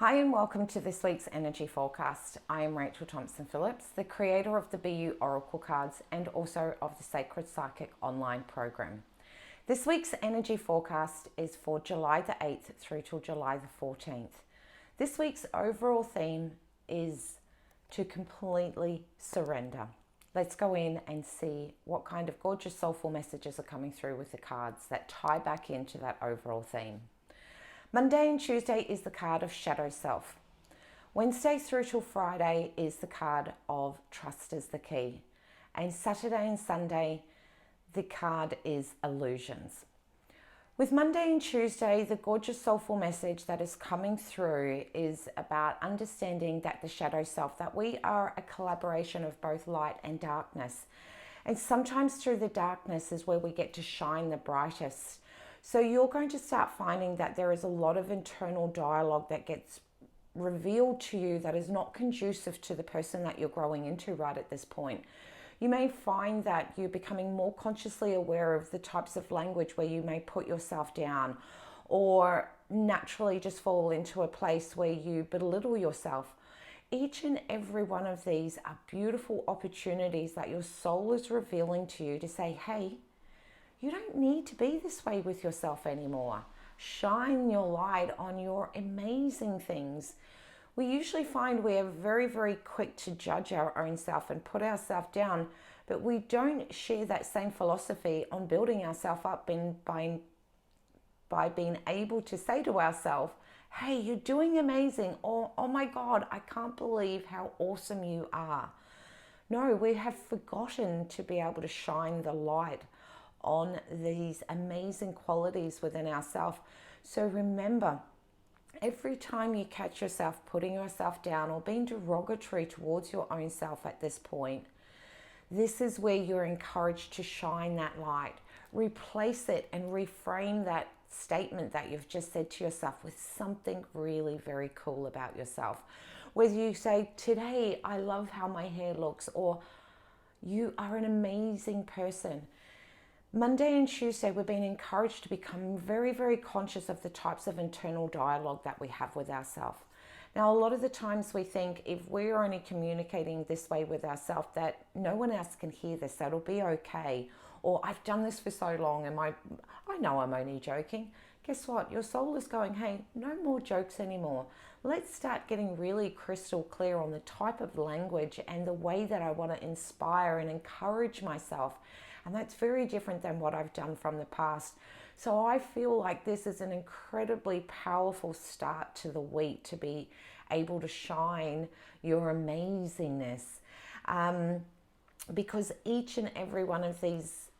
Hi and welcome to this week's energy forecast. I am Rachel Thompson Phillips, the creator of the BU Oracle cards and also of the Sacred Psychic online program. This week's energy forecast is for July the 8th through till July the 14th. This week's overall theme is to completely surrender. Let's go in and see what kind of gorgeous soulful messages are coming through with the cards that tie back into that overall theme. Monday and Tuesday is the card of shadow self. Wednesday through till Friday is the card of trust is the key. And Saturday and Sunday, the card is illusions. With Monday and Tuesday, the gorgeous soulful message that is coming through is about understanding that the shadow self, that we are a collaboration of both light and darkness. And sometimes through the darkness is where we get to shine the brightest. So you're going to start finding that there is a lot of internal dialogue that gets revealed to you that is not conducive to the person that you're growing into right at this point. You may find that you're becoming more consciously aware of the types of language where you may put yourself down or naturally just fall into a place where you belittle yourself. Each and every one of these are beautiful opportunities that your soul is revealing to you to say, hey, you don't need to be this way with yourself anymore. Shine your light on your amazing things. We usually find we are very, very quick to judge our own self and put ourselves down, but we don't share that same philosophy on building ourselves up by being able to say to ourselves, hey, you're doing amazing, or oh my God, I can't believe how awesome you are. No, we have forgotten to be able to shine the light on these amazing qualities within ourselves. So remember, every time you catch yourself putting yourself down or being derogatory towards your own self at this point, this is where you're encouraged to shine that light. Replace it and reframe that statement that you've just said to yourself with something really very cool about yourself. Whether you say, today I love how my hair looks, or you are an amazing person. Monday and Tuesday, we're being encouraged to become very, very conscious of the types of internal dialogue that we have with ourselves. Now, a lot of the times we think if we're only communicating this way with ourselves that no one else can hear this, that'll be okay. Or I've done this for so long and I know I'm only joking. Guess what? Your soul is going, hey, no more jokes anymore. Let's start getting really crystal clear on the type of language and the way that I want to inspire and encourage myself. And that's very different than what I've done from the past. So I feel like this is an incredibly powerful start to the week to be able to shine your amazingness. Because each and every one of these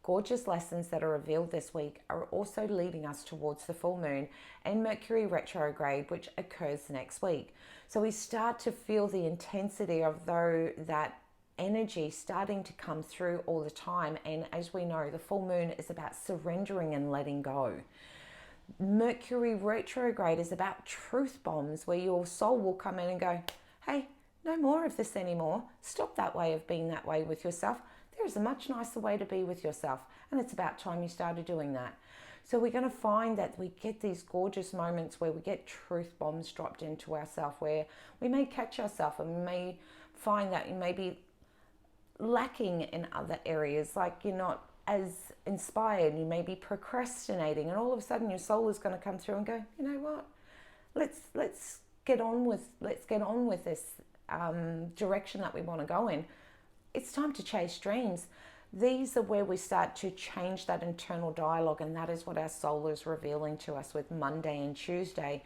gorgeous lessons that are revealed this week are also leading us towards the full moon and Mercury retrograde, which occurs next week. So we start to feel the intensity of that energy starting to come through all the time. And as we know, the full moon is about surrendering and letting go. Mercury retrograde is about truth bombs, where your soul will come in and go, hey, no more of this anymore. Stop that way of being that way with yourself. There's a much nicer way to be with yourself, and it's about time you started doing that. So we're going to find that we get these gorgeous moments where we get truth bombs dropped into ourselves, where we may catch ourselves and we may find that you may be lacking in other areas, like you're not as inspired, you may be procrastinating, and all of a sudden your soul is going to come through and go, you know what, let's get on with this direction that we want to go in. It's time to chase dreams. These are where we start to change that internal dialogue, and that is what our soul is revealing to us with Monday and Tuesday.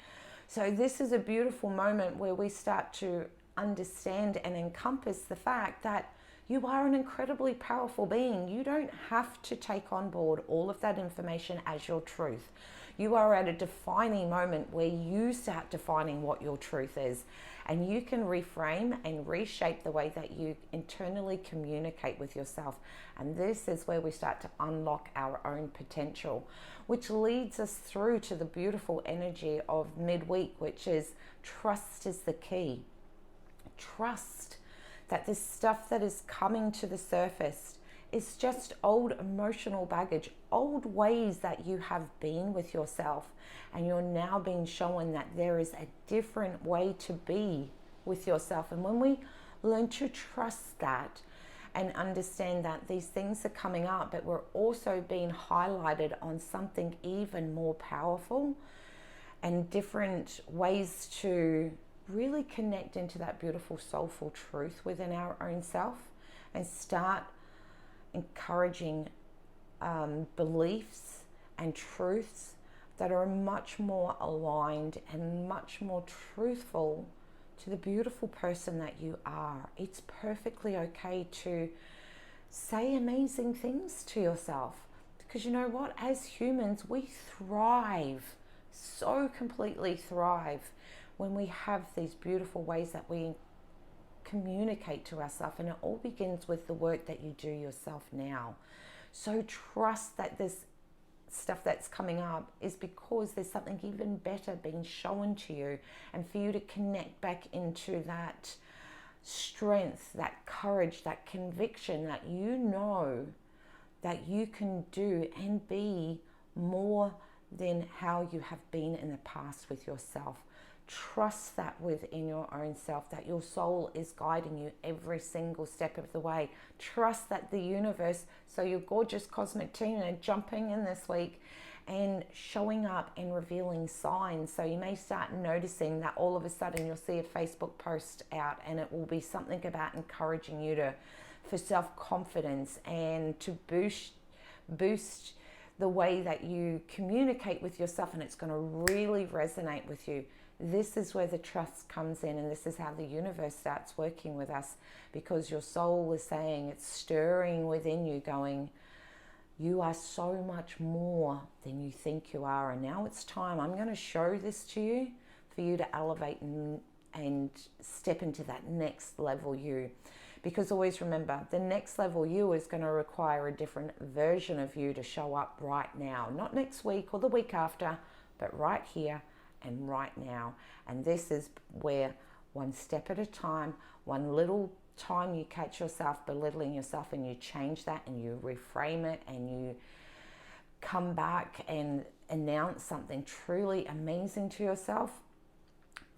So this is a beautiful moment where we start to understand and encompass the fact that you are an incredibly powerful being. You don't have to take on board all of that information as your truth. You are at a defining moment where you start defining what your truth is, and you can reframe and reshape the way that you internally communicate with yourself. And this is where we start to unlock our own potential, which leads us through to the beautiful energy of midweek, which is trust is the key. Trust that this stuff that is coming to the surface is just old emotional baggage, old ways that you have been with yourself, and you're now being shown that there is a different way to be with yourself. And when we learn to trust that and understand that these things are coming up, but we're also being highlighted on something even more powerful and different ways to really connect into that beautiful soulful truth within our own self, and start encouraging beliefs and truths that are much more aligned and much more truthful to the beautiful person that you are. It's perfectly okay to say amazing things to yourself, because you know what? As humans, we thrive, so completely thrive, when we have these beautiful ways that we communicate to ourselves, and it all begins with the work that you do yourself now. So trust that this stuff that's coming up is because there's something even better being shown to you, and for you to connect back into that strength, that courage, that conviction that you know that you can do and be more than how you have been in the past with yourself. Trust that within your own self, that your soul is guiding you every single step of the way. Trust that the universe, so your gorgeous cosmic team, are jumping in this week and showing up and revealing signs. So you may start noticing that all of a sudden you'll see a Facebook post out, and it will be something about encouraging you for self-confidence and to boost the way that you communicate with yourself, and it's going to really resonate with you. This is where the trust comes in, and this is how the universe starts working with us, because your soul is saying, it's stirring within you, going, you are so much more than you think you are, and now it's time. I'm going to show this to you for you to elevate and step into that next level you. Because always remember, the next level you is going to require a different version of you to show up right now. Not next week or the week after, but right here and right now. And this is where, one step at a time, one little time you catch yourself belittling yourself, and you change that and you reframe it, and you come back and announce something truly amazing to yourself,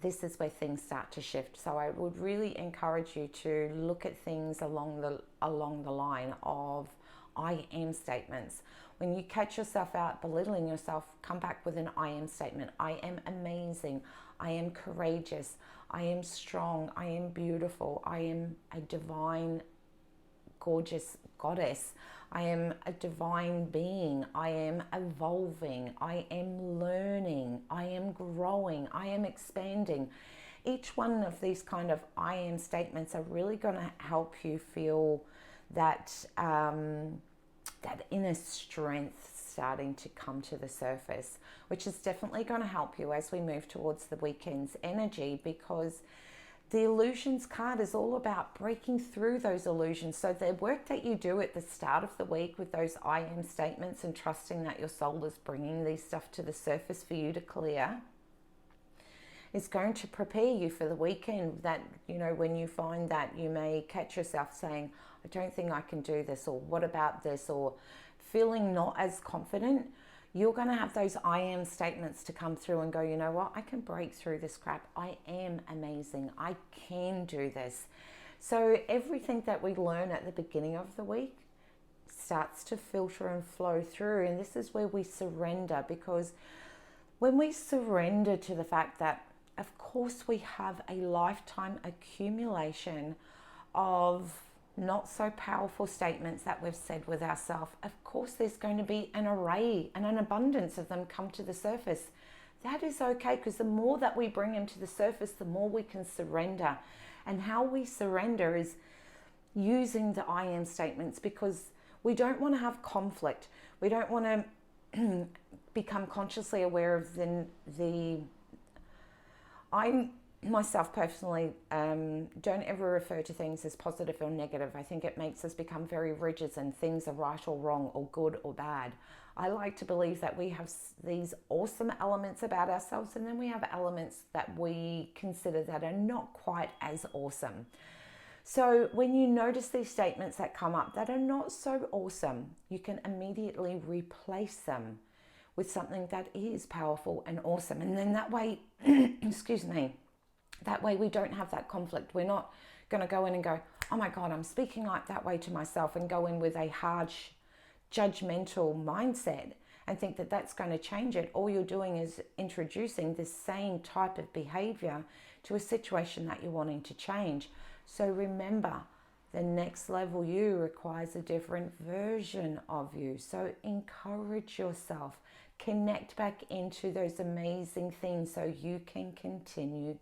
this is where things start to shift. So I would really encourage you to look at things along the line of I am statements. When you catch yourself out belittling yourself, come back with an I am statement. I am amazing. I am courageous. I am strong. I am beautiful. I am a divine, gorgeous goddess. I am a divine being. I am evolving. I am learning. I am growing. I am expanding. Each one of these kind of I am statements are really going to help you feel that that inner strength starting to come to the surface, which is definitely going to help you as we move towards the weekend's energy, because the illusions card is all about breaking through those illusions. So the work that you do at the start of the week with those I am statements, and trusting that your soul is bringing these stuff to the surface for you to clear, is going to prepare you for the weekend. That, you know, when you find that you may catch yourself saying, I don't think I can do this, or what about this, or feeling not as confident, you're going to have those I am statements to come through and go, you know what, I can break through this crap. I am amazing. I can do this. So everything that we learn at the beginning of the week starts to filter and flow through. And this is where we surrender, because when we surrender to the fact that, of course, we have a lifetime accumulation of not so powerful statements that we've said with ourselves, of course there's going to be an array and an abundance of them come to the surface. That is okay, because the more that we bring them to the surface, the more we can surrender. And how we surrender is using the I am statements, because we don't want to have conflict. We don't want to become consciously aware of the I myself personally don't ever refer to things as positive or negative. I think it makes us become very rigid, and things are right or wrong, or good or bad. I like to believe that we have these awesome elements about ourselves, and then we have elements that we consider that are not quite as awesome. So when you notice these statements that come up that are not so awesome, you can immediately replace them with something that is powerful and awesome. And then that way, excuse me, that way we don't have that conflict. We're not going to go in and go, oh my God, I'm speaking like that way to myself, and go in with a harsh, judgmental mindset and think that that's going to change it. All you're doing is introducing this same type of behavior to a situation that you're wanting to change. So remember, the next level you requires a different version of you. So encourage yourself, connect back into those amazing things so you can continue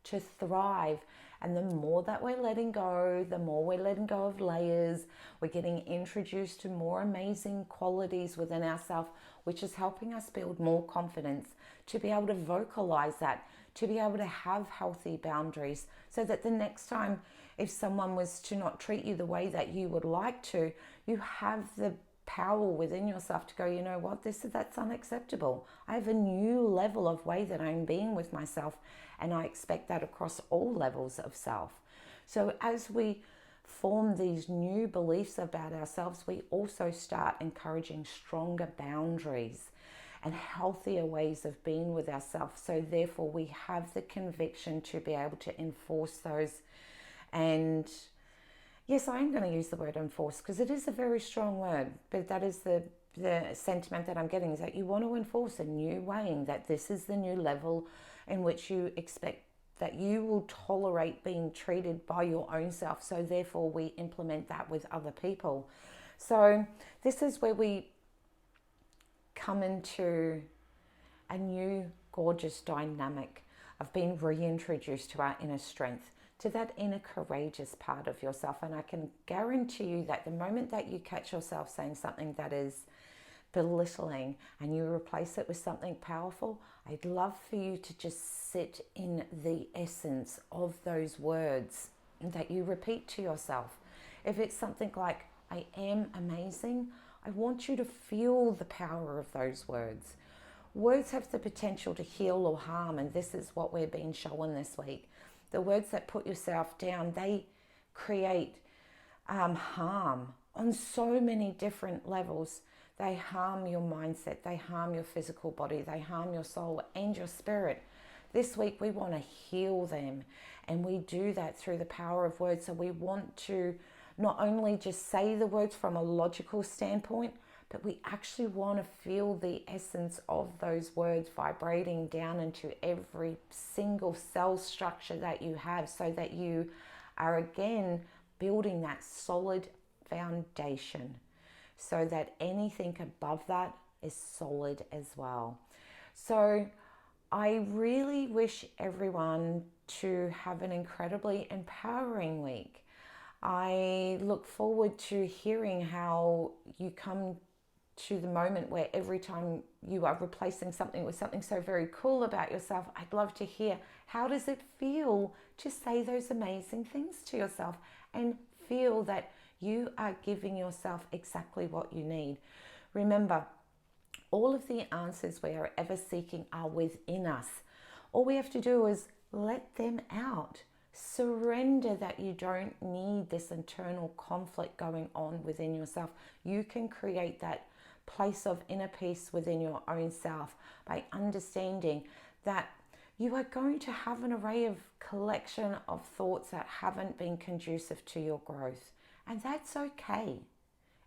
to thrive. And the more that we're letting go, the more we're letting go of layers, we're getting introduced to more amazing qualities within ourselves, which is helping us build more confidence to be able to vocalize that, to be able to have healthy boundaries, so that the next time if someone was to not treat you the way that you would like to, you have the power within yourself to go, you know what, that's unacceptable. I have a new level of way that I'm being with myself, and I expect that across all levels of self. So as we form these new beliefs about ourselves, we also start encouraging stronger boundaries and healthier ways of being with ourselves. So therefore we have the conviction to be able to enforce those. And yes, I am going to use the word enforce because it is a very strong word, but that is the sentiment that I'm getting, is that you want to enforce a new weighing, that this is the new level in which you expect that you will tolerate being treated by your own self. So therefore we implement that with other people. So this is where we come into a new gorgeous dynamic of being reintroduced to our inner strength, to that inner courageous part of yourself. And I can guarantee you that the moment that you catch yourself saying something that is belittling and you replace it with something powerful, I'd love for you to just sit in the essence of those words that you repeat to yourself. If it's something like, I am amazing, I want you to feel the power of those words. Words have the potential to heal or harm, and this is what we're being shown this week. The words that put yourself down, they create harm on so many different levels. They harm your mindset, they harm your physical body, they harm your soul and your spirit. This week we want to heal them, and we do that through the power of words. So we want to not only just say the words from a logical standpoint, but we actually want to feel the essence of those words vibrating down into every single cell structure that you have, so that you are again building that solid foundation, so that anything above that is solid as well. So I really wish everyone to have an incredibly empowering week. I look forward to hearing how you come to the moment where every time you are replacing something with something so very cool about yourself, I'd love to hear, how does it feel to say those amazing things to yourself and feel that you are giving yourself exactly what you need? Remember, all of the answers we are ever seeking are within us. All we have to do is let them out. Surrender that you don't need this internal conflict going on within yourself. You can create that place of inner peace within your own self by understanding that you are going to have an array of collection of thoughts that haven't been conducive to your growth. And that's okay.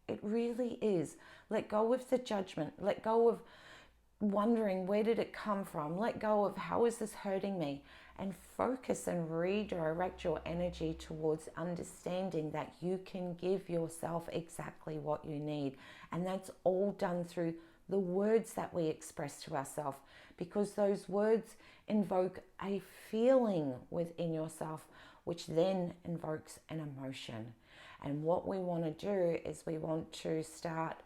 It really is. Let go of the judgment. Let go of wondering, where did it come from? Let go of, how is this hurting me? And focus and redirect your energy towards understanding that you can give yourself exactly what you need. And that's all done through the words that we express to ourselves, because those words invoke a feeling within yourself, which then invokes an emotion. And what we want to do is we want to start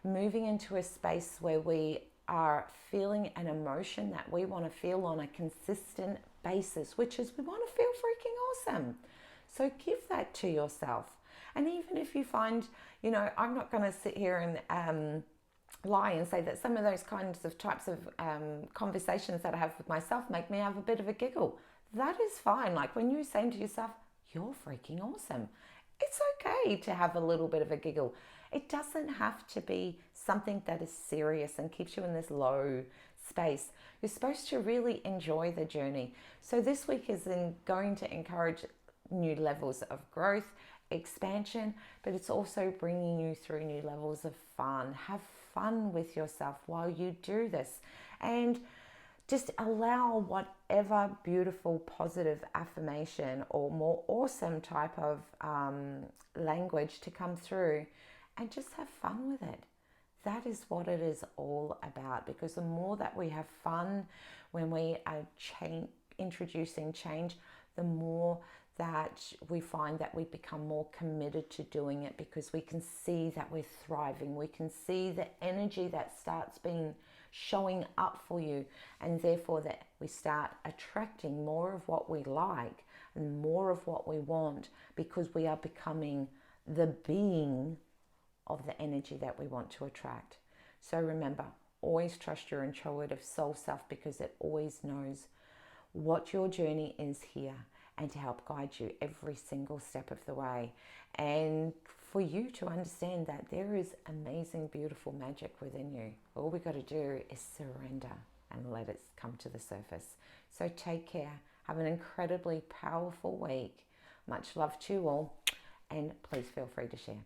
moving into a space where we are feeling an emotion that we want to feel on a consistent basis, which is we want to feel freaking awesome. So give that to yourself. And even if you find, I'm not going to sit here and lie and say that some of those kinds of types of conversations that I have with myself make me have a bit of a giggle. That is fine. Like when you're saying to yourself, you're freaking awesome. It's okay to have a little bit of a giggle. It doesn't have to be something that is serious and keeps you in this low space. You're supposed to really enjoy the journey. So this week is going to encourage new levels of growth, expansion, but it's also bringing you through new levels of fun. Have fun with yourself while you do this, and just allow whatever beautiful, positive affirmation or more awesome type of language to come through, and just have fun with it. That is what it is all about, because the more that we have fun when we are introducing change, the more that we find that we become more committed to doing it, because we can see that we're thriving. We can see the energy that starts showing up for you, and therefore that we start attracting more of what we like and more of what we want, because we are becoming the being of the energy that we want to attract. So remember, always trust your intuitive soul self, because it always knows what your journey is here, and to help guide you every single step of the way. And for you to understand that there is amazing, beautiful magic within you. All we got to do is surrender and let it come to the surface. So take care. Have an incredibly powerful week. Much love to you all. And please feel free to share.